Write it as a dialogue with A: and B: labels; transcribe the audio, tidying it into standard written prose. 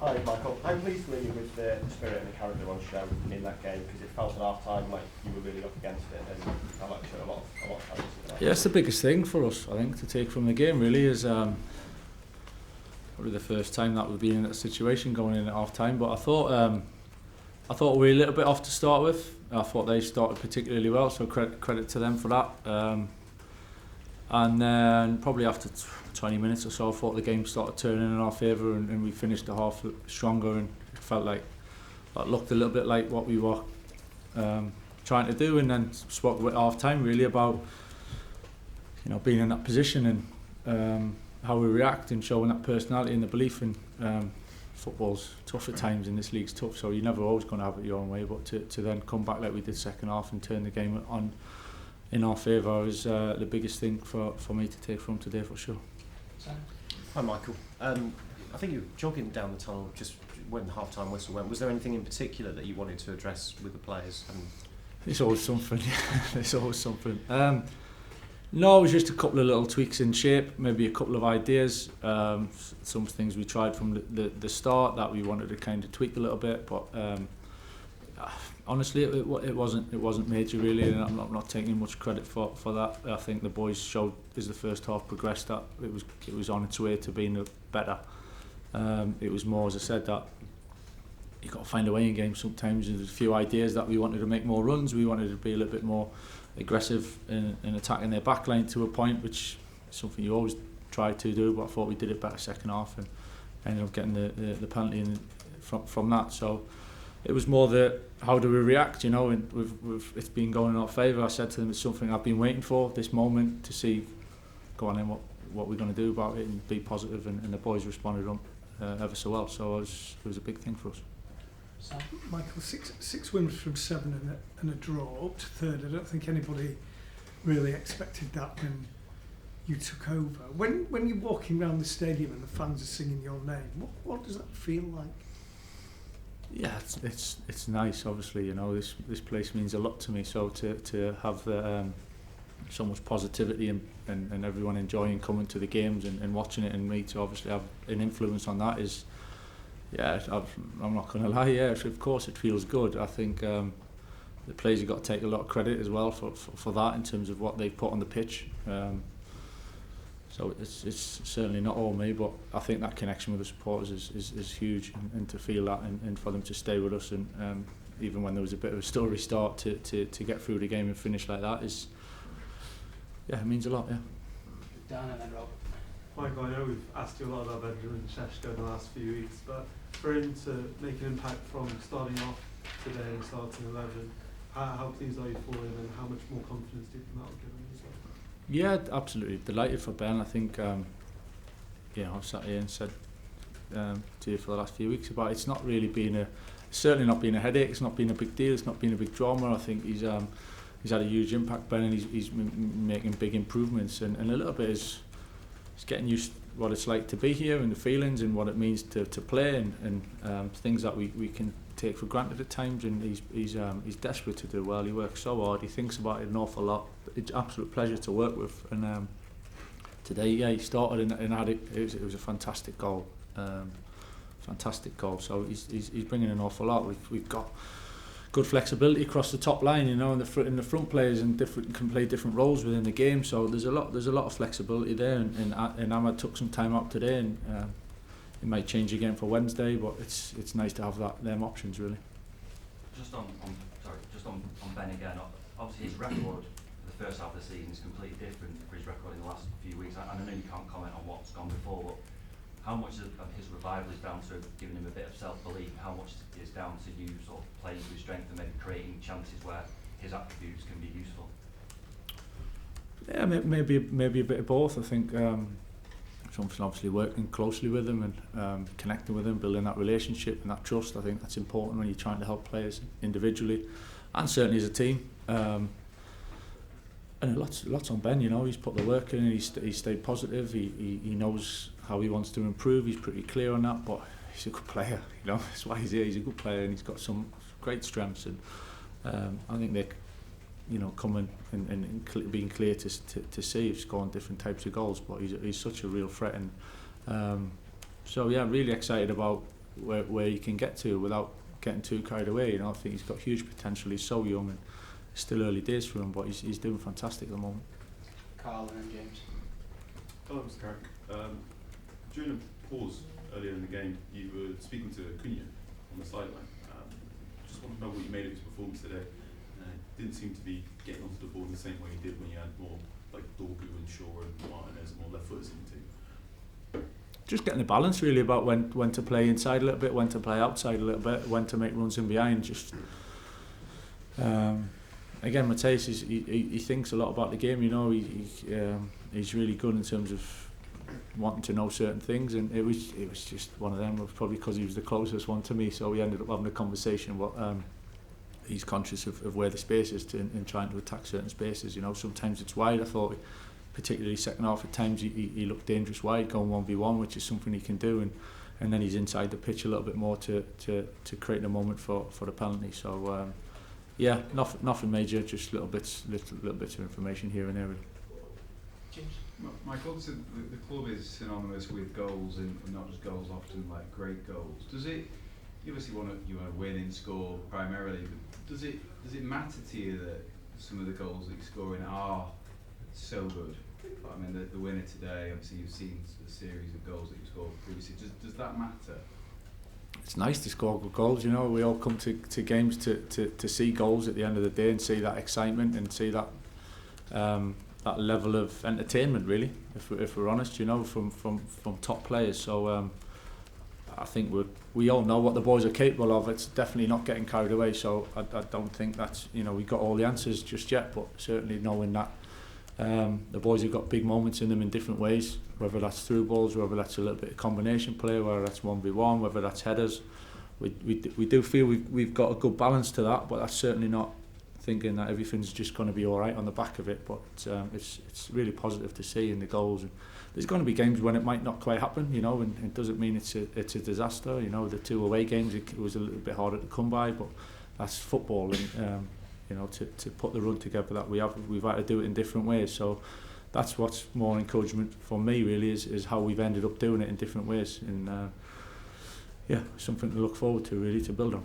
A: Hi Michael, how pleased were you with the spirit and the character on show in that game? Because it felt at half time like you were really up against it, and I like to show a lot of talent.
B: Yeah, it's the biggest thing for us, I think, to take from the game. Really, is probably the first time that we've been in that situation going in at half time. But I thought we were a little bit off to start with. I thought they started particularly well, so credit to them for that. And then probably after 20 minutes or so, I thought the game started turning in our favour, and we finished the half stronger, and it felt like that looked a little bit like what we were trying to do. And then spoke at half time really about being in that position and how we react and showing that personality and the belief in football's tough at times, and this league's tough, so you're never always going to have it your own way, but to then come back like we did second half and turn the game on in our favour is the biggest thing for me to take from today, for sure.
A: Hi Michael, I think you were jogging down the tunnel just when the half-time whistle went. Was there anything in particular that you wanted to address with the players?
B: It's always something. It's always something. No, it was just a couple of little tweaks in shape, maybe a couple of ideas, some things we tried from the start that we wanted to kind of tweak a little bit, but honestly it wasn't major really, and I'm not taking much credit for that. I think the boys showed as the first half progressed that it was on its way to being better. It was more, as I said, that you've got to find a way in games sometimes. There's a few ideas that we wanted to make more runs, we wanted to be a little bit more aggressive in attacking their backline to a point, which is something you always try to do, but I thought we did it better second half and ended up getting the penalty from that. So it was more the how do we react, and it's been going in our favour. I said to them, it's something I've been waiting for, this moment, to see, go on then, what we're going to do about it and be positive, and the boys responded ever so well, so it was a big thing for us.
C: Michael, six wins from 7 and a draw up to third. I don't think anybody really expected that when you took over. When you're walking around the stadium and the fans are singing your name, what does that feel like?
B: Yeah, it's nice. Obviously, this place means a lot to me. So to have so much positivity and everyone enjoying coming to the games and watching it, and me to obviously have an influence on that is. Yeah, I'm not going to lie. Yeah, of course it feels good. I think the players have got to take a lot of credit as well for that in terms of what they put on the pitch. So it's certainly not all me, but I think that connection with the supporters is huge, and to feel that and for them to stay with us, and even when there was a bit of a stuttery start to get through the game and finish like that it means a lot. Yeah.
D: Dan and then Rob.
E: Michael, I know we've asked you a lot about Benjamin Šeško in the last few weeks, but for him to make an impact from starting off today and starting 11, how pleased are you for him, and how much more confidence do you think that will give him as well?
B: Yeah, absolutely delighted for Ben. I think I've sat here and said to you for the last few weeks about it's not really been certainly not been a headache, it's not been a big deal, it's not been a big drama. I think he's had a huge impact, Ben, and he's making big improvements, and a little bit is getting used to what it's like to be here, and the feelings and what it means to play, and things that we can take for granted at times, and he's desperate to do well. He works so hard, he thinks about it an awful lot. It's an absolute pleasure to work with, and today he started and had it was a fantastic goal, so he's bringing an awful lot. We've got good flexibility across the top line, in the front players and can play different roles within the game. So there's a lot of flexibility there, and Ahmad took some time out today, and it might change again for Wednesday, but it's nice to have them options really.
F: Just on Ben again. Obviously his record the first half of the season is completely different for his record in the last few weeks. I know you can't comment on what's gone before, but how much of his revival is down to giving him a bit of self-belief? How much is down to you sort of playing to his strength and maybe creating chances where his attributes can be useful?
B: Yeah, maybe a bit of both. I think something obviously working closely with him and connecting with him, building that relationship and that trust. I think that's important when you're trying to help players individually and certainly as a team. And lots on Ben, he's put the work in, and he's stayed positive. He knows how he wants to improve. He's pretty clear on that, but he's a good player. That's why he's here. He's a good player, and he's got some great strengths. And I think they, coming and being clear to see, scoring different types of goals. But he's such a real threat, and so yeah, really excited about where he can get to without getting too carried away. You know, I think he's got huge potential. He's so young and it's still early days for him, but he's doing fantastic at the moment.
D: Carl and then James.
G: Hello, Mr. Carrick. During a pause earlier in the game, you were speaking to Cunha on the sideline. Just want to know what you made of his performance today. Didn't seem to be getting onto the ball in the same way he did when you had more like Dorgu and Shaw and Martinez and more left footers in the team.
B: Just getting the balance really about when to play inside a little bit, when to play outside a little bit, when to make runs in behind. Just again, Mateus he thinks a lot about the game. You know, he's really good in terms of wanting to know certain things, and it was just one of them. Probably because he was the closest one to me, so we ended up having a conversation. But he's conscious of where the space is in trying to attack certain spaces. You know, sometimes it's wide. I thought, particularly second half, at times he looked dangerous wide, going 1v1, which is something he can do, and then he's inside the pitch a little bit more to create a moment for the penalty. So yeah, nothing major, just little bits of information here and there. Really.
D: James.
H: Michael, obviously the club is synonymous with goals, and not just goals, often like great goals. Does it? You obviously want to win and score primarily, but does it matter to you that some of the goals that you're scoring are so good? I mean, the winner today, obviously you've seen a series of goals that you scored previously. Does that matter? It's
B: nice to score good goals. You know, we all come to games to see goals at the end of the day and see that excitement and see that that level of entertainment. Really, if we're honest, you know, from top players. So I think we all know what the boys are capable of. It's definitely not getting carried away. So I don't think that's, you know, we got all the answers just yet, but certainly knowing that the boys have got big moments in them in different ways, whether that's through balls, whether that's a little bit of combination play, whether that's 1v1, whether that's headers. We do feel we've got a good balance to that, but that's certainly not thinking that everything's just going to be all right on the back of it. But it's really positive to see in the goals. And there's going to be games when it might not quite happen, you know, and it doesn't mean it's a disaster. You know, the 2 away games, it was a little bit harder to come by, but that's football, and you know, to put the run together that we've had to do it in different ways. So that's what's more encouragement for me really, is how we've ended up doing it in different ways, and yeah, something to look forward to really, to build on.